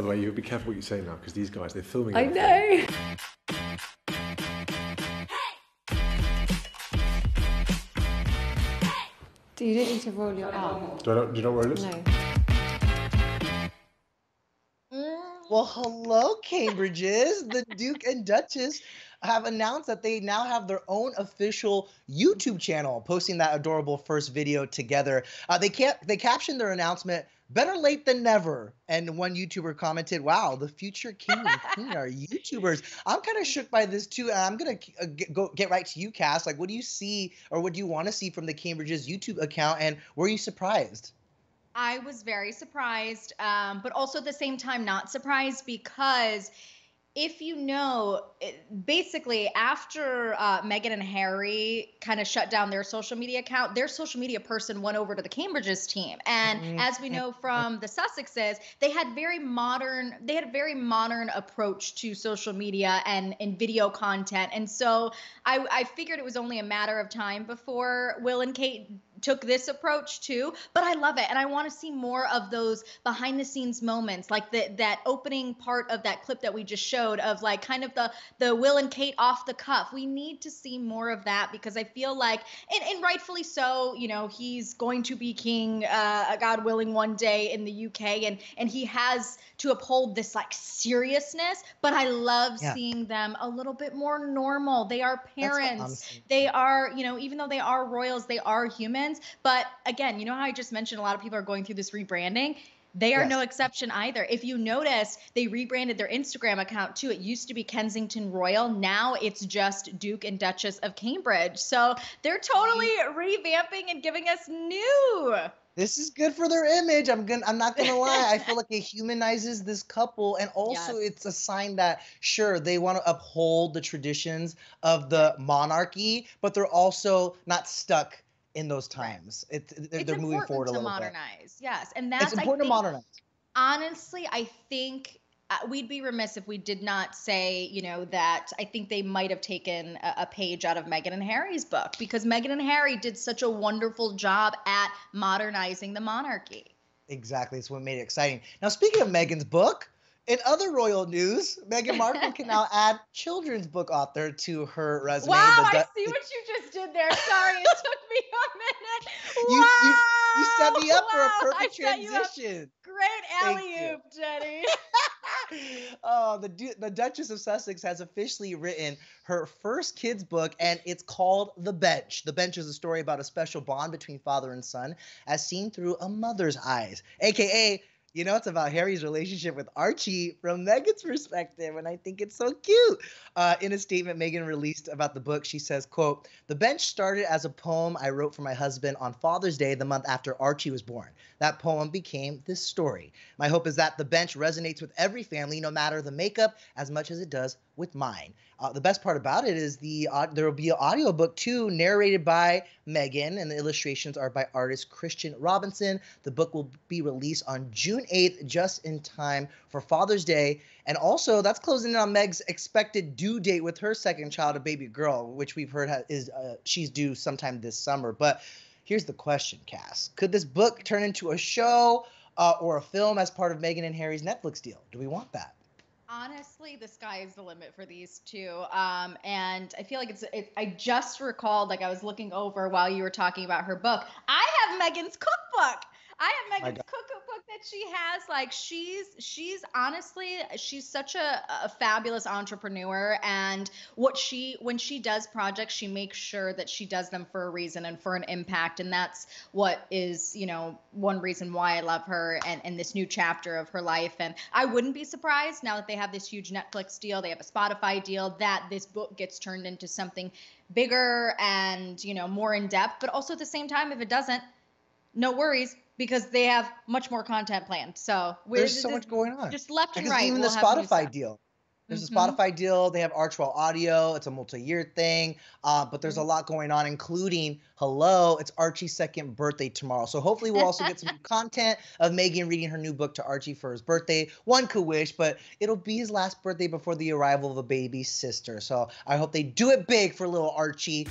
By the way, you be careful what you say now, because these guys, they're filming I everything. know. Do you don't need to roll your arm? Do you know where it is? No. Well, hello, Cambridges. The Duke and Duchess have announced that they now have their own official YouTube channel, posting that adorable first video together. They captioned their announcement, "Better late than never." And one YouTuber commented, "Wow, the future king and queen are YouTubers." I'm kind of shook by this too, and I'm gonna get right to you, Cass. Like, what do you see, or what do you want to see from the Cambridges YouTube account, and were you surprised? I was very surprised, but also at the same time not surprised, because if you know, basically after Meghan and Harry kind of shut down their social media account, their social media person went over to the Cambridges team. And as we know from the Sussexes, they had a very modern approach to social media and video content. And so I figured it was only a matter of time before Will and Kate took this approach too, but I love it. And I want to see more of those behind the scenes moments, like that opening part of that clip that we just showed of like kind of the Will and Kate off the cuff. We need to see more of that, because I feel like, and rightfully so, you know, he's going to be king, God willing, one day in the UK, and he has to uphold this like seriousness, but I love seeing them a little bit more normal. They are parents. They are, you know, even though they are royals, they are humans. But again, you know how I just mentioned a lot of people are going through this rebranding? They are no exception either. If you notice, they rebranded their Instagram account too. It used to be Kensington Royal. Now it's just Duke and Duchess of Cambridge. So they're totally revamping and giving us new. This is good for their image. I'm not gonna lie. I feel like it humanizes this couple, and also it's a sign that sure, they want to uphold the traditions of the monarchy, but they're also not stuck in those times. They're moving forward a little bit. It's important to modernize. Yes, and that's important to modernize. Honestly, I think we'd be remiss if we did not say, you know, that I think they might have taken a page out of Meghan and Harry's book, because Meghan and Harry did such a wonderful job at modernizing the monarchy. Exactly. It's what made it exciting. Now, speaking of Meghan's book, in other royal news, Meghan Markle can now add children's book author to her resume. Wow, I see what you just did there. Sorry, it took me a minute. You set me up for a perfect transition. Great alley-oop, Jenny. Oh, the Duchess of Sussex has officially written her first kids book, and it's called The Bench. The Bench is a story about a special bond between father and son as seen through a mother's eyes, aka, you know, it's about Harry's relationship with Archie from Meghan's perspective, and I think it's so cute. In a statement Meghan released about the book, she says, quote, "The Bench started as a poem I wrote for my husband on Father's Day, the month after Archie was born. That poem became this story. My hope is that The Bench resonates with every family, no matter the makeup, as much as it does with mine." The best part about it is there will be an audiobook too, narrated by Meghan, and the illustrations are by artist Christian Robinson. The book will be released on June 8th, just in time for Father's Day. And also, that's closing in on Meg's expected due date with her second child, a baby girl, which we've heard she's due sometime this summer. But here's the question, Cass. Could this book turn into a show or a film as part of Meghan and Harry's Netflix deal? Do we want that? Honestly, the sky is the limit for these two. And I feel like I just recalled, like I was looking over while you were talking about her book. I have Meghan's cookbook. I have Meghan's cookbook that she has. Like she's honestly, she's such a fabulous entrepreneur, and when she does projects, she makes sure that she does them for a reason and for an impact. And that's what is, you know, one reason why I love her and this new chapter of her life. And I wouldn't be surprised now that they have this huge Netflix deal, they have a Spotify deal, that this book gets turned into something bigger and, you know, more in depth. But also at the same time, if it doesn't, no worries, because they have much more content planned. So there's so much going on. Just left and right. Even the Spotify deal. There's a Spotify deal. They have Archwell Audio. It's a multi-year thing. But there's a lot going on, including, it's Archie's second birthday tomorrow. So hopefully we'll also get some content of Meghan reading her new book to Archie for his birthday. One could wish, but it'll be his last birthday before the arrival of a baby sister. So I hope they do it big for little Archie.